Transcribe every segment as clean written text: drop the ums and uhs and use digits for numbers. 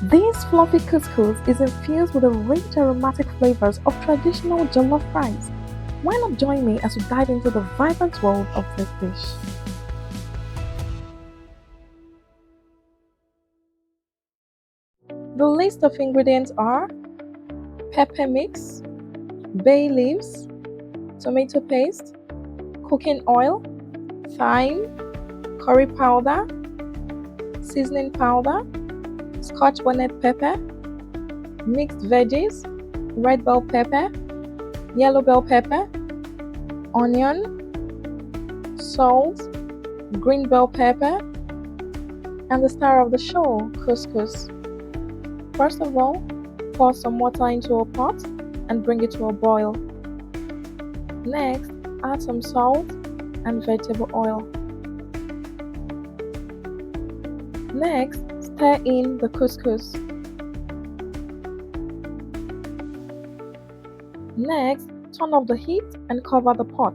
This fluffy couscous is infused with the rich aromatic flavors of traditional jollof rice. Why not join me as we dive into the vibrant world of this dish? The list of ingredients are pepper mix, bay leaves, tomato paste, cooking oil, thyme, curry powder, seasoning powder, scotch bonnet pepper, mixed veggies, red bell pepper, yellow bell pepper, onion, salt, green bell pepper, and the star of the show, couscous. First of all, pour some water into a pot and bring it to a boil. Next, add some salt and vegetable oil. Next, stir in the couscous. Next, turn off the heat and cover the pot.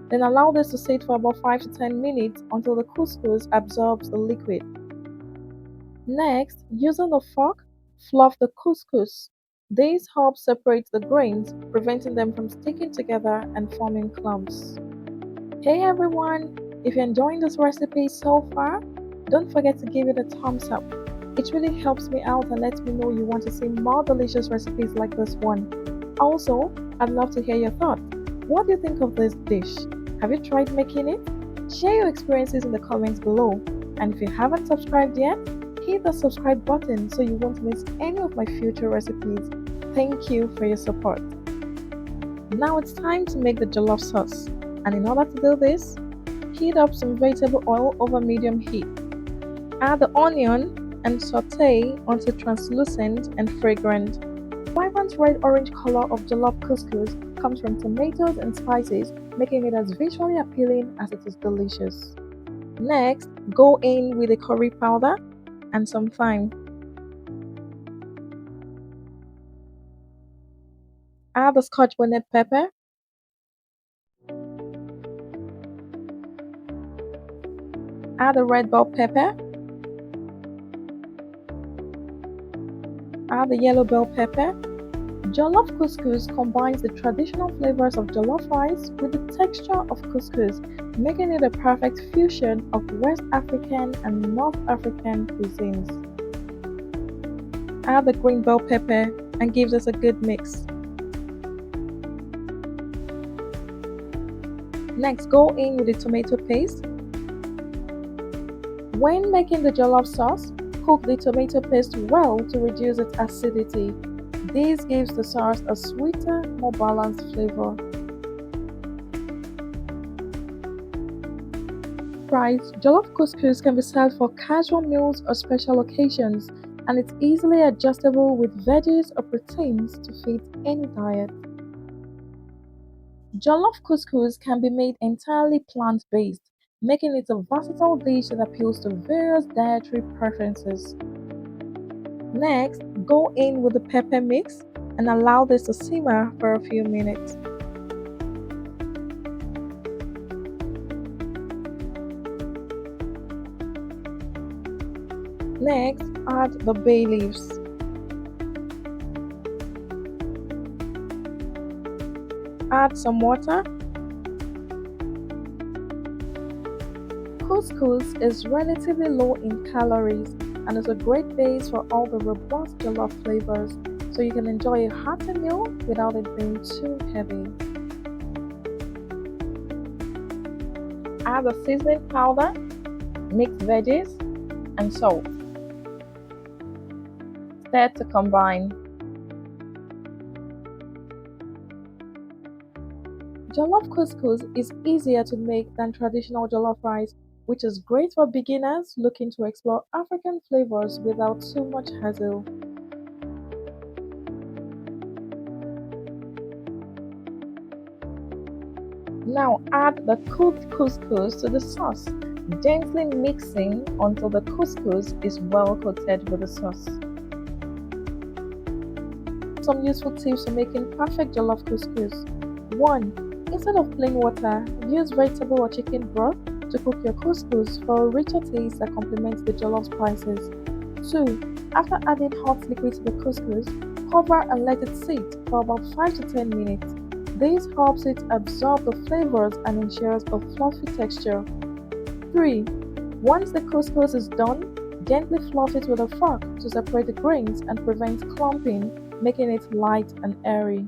Then allow this to sit for about 5 to 10 minutes until the couscous absorbs the liquid. Next, using a fork, fluff the couscous. This helps separate the grains, preventing them from sticking together and forming clumps. Hey everyone! If you're enjoying this recipe so far, don't forget to give it a thumbs up. It really helps me out and lets me know you want to see more delicious recipes like this one. Also, I'd love to hear your thoughts. What do you think of this dish? Have you tried making it? Share your experiences in the comments below. And if you haven't subscribed yet, hit the subscribe button so you won't miss any of my future recipes. Thank you for your support. Now it's time to make the jollof sauce. And in order to do this, heat up some vegetable oil over medium heat. Add the onion and saute until translucent and fragrant. The vibrant red-orange color of jollof couscous comes from tomatoes and spices, making it as visually appealing as it is delicious. Next, go in with the curry powder and some thyme. Add the scotch bonnet pepper. Add the red bell pepper. Add the yellow bell pepper. Jollof couscous combines the traditional flavors of jollof rice with the texture of couscous, making it a perfect fusion of West African and North African cuisines. Add the green bell pepper and give this a good mix. Next, go in with the tomato paste. When making the jollof sauce, cook the tomato paste well to reduce its acidity. This gives the sauce a sweeter, more balanced flavor. Fries, jollof couscous can be served for casual meals or special occasions, and it's easily adjustable with veggies or proteins to fit any diet. Jollof couscous can be made entirely plant-based, making it a versatile dish that appeals to various dietary preferences. Next, go in with the pepper mix and allow this to simmer for a few minutes. Next, add the bay leaves. Add some water. Couscous is relatively low in calories and is a great base for all the robust jollof flavors, so you can enjoy a hearty meal without it being too heavy. Add the seasoning powder, mixed veggies, and salt. Stir to combine. Jollof couscous is easier to make than traditional jollof rice, which is great for beginners looking to explore African flavors without too much hassle. Now add the cooked couscous to the sauce, gently mixing until the couscous is well coated with the sauce. Some useful tips for making perfect jollof couscous. 1. Instead of plain water, use vegetable or chicken broth to cook your couscous for a richer taste that complements the jollof spices. 2. After adding hot liquid to the couscous, cover and let it sit for about 5 to 10 minutes. This helps it absorb the flavors and ensures a fluffy texture. 3. Once the couscous is done, gently fluff it with a fork to separate the grains and prevent clumping, making it light and airy.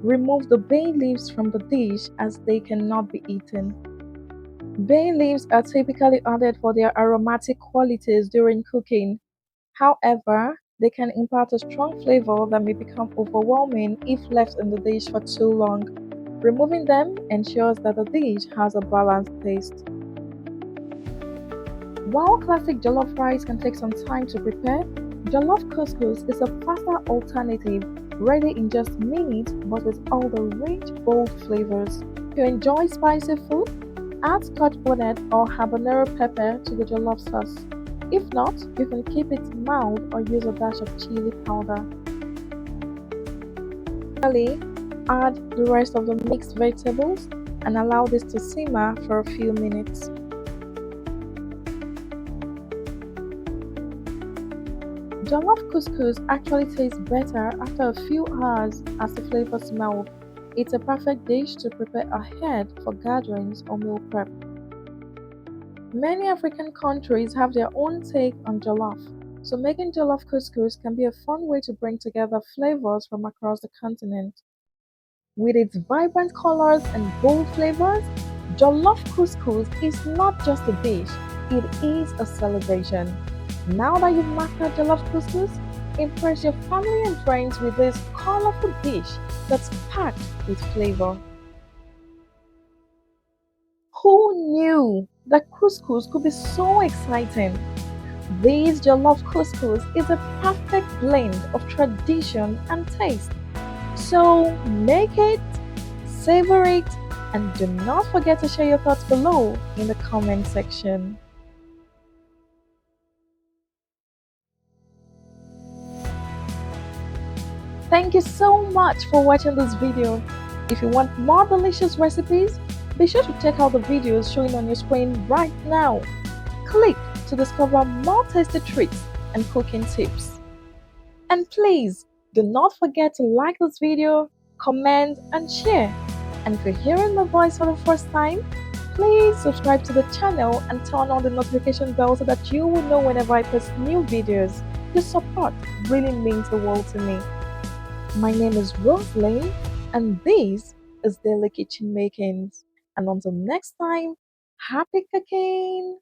Remove the bay leaves from the dish as they cannot be eaten. Bay leaves are typically added for their aromatic qualities during cooking. However, they can impart a strong flavor that may become overwhelming if left in the dish for too long. Removing them ensures that the dish has a balanced taste. While classic jollof rice can take some time to prepare, jollof couscous is a faster alternative, ready in just minutes but with all the rich, bold flavors. If you enjoy spicy food, add scotch bonnet or habanero pepper to the jollof sauce. If not, you can keep it mild or use a dash of chili powder. Finally, add the rest of the mixed vegetables and allow this to simmer for a few minutes. Jollof couscous actually tastes better after a few hours as the flavors melt. It's a perfect dish to prepare ahead for gatherings or meal prep. Many African countries have their own take on jollof, so making jollof couscous can be a fun way to bring together flavors from across the continent. With its vibrant colors and bold flavors, jollof couscous is not just a dish, it is a celebration. Now that you've mastered jollof couscous, impress your family and friends with this colorful dish that's packed with flavor. Who knew that couscous could be so exciting? This jollof couscous is a perfect blend of tradition and taste. So make it, savor it, and do not forget to share your thoughts below in the comment section. Thank you so much for watching this video. If you want more delicious recipes, be sure to check out the videos showing on your screen right now. Click to discover more tasty treats and cooking tips. And please, do not forget to like this video, comment, and share. And if you're hearing my voice for the first time, please subscribe to the channel and turn on the notification bell so that you will know whenever I post new videos. Your support really means the world to me. My name is Roslyn, and this is Daily Kitchen Makings. And until next time, happy cooking!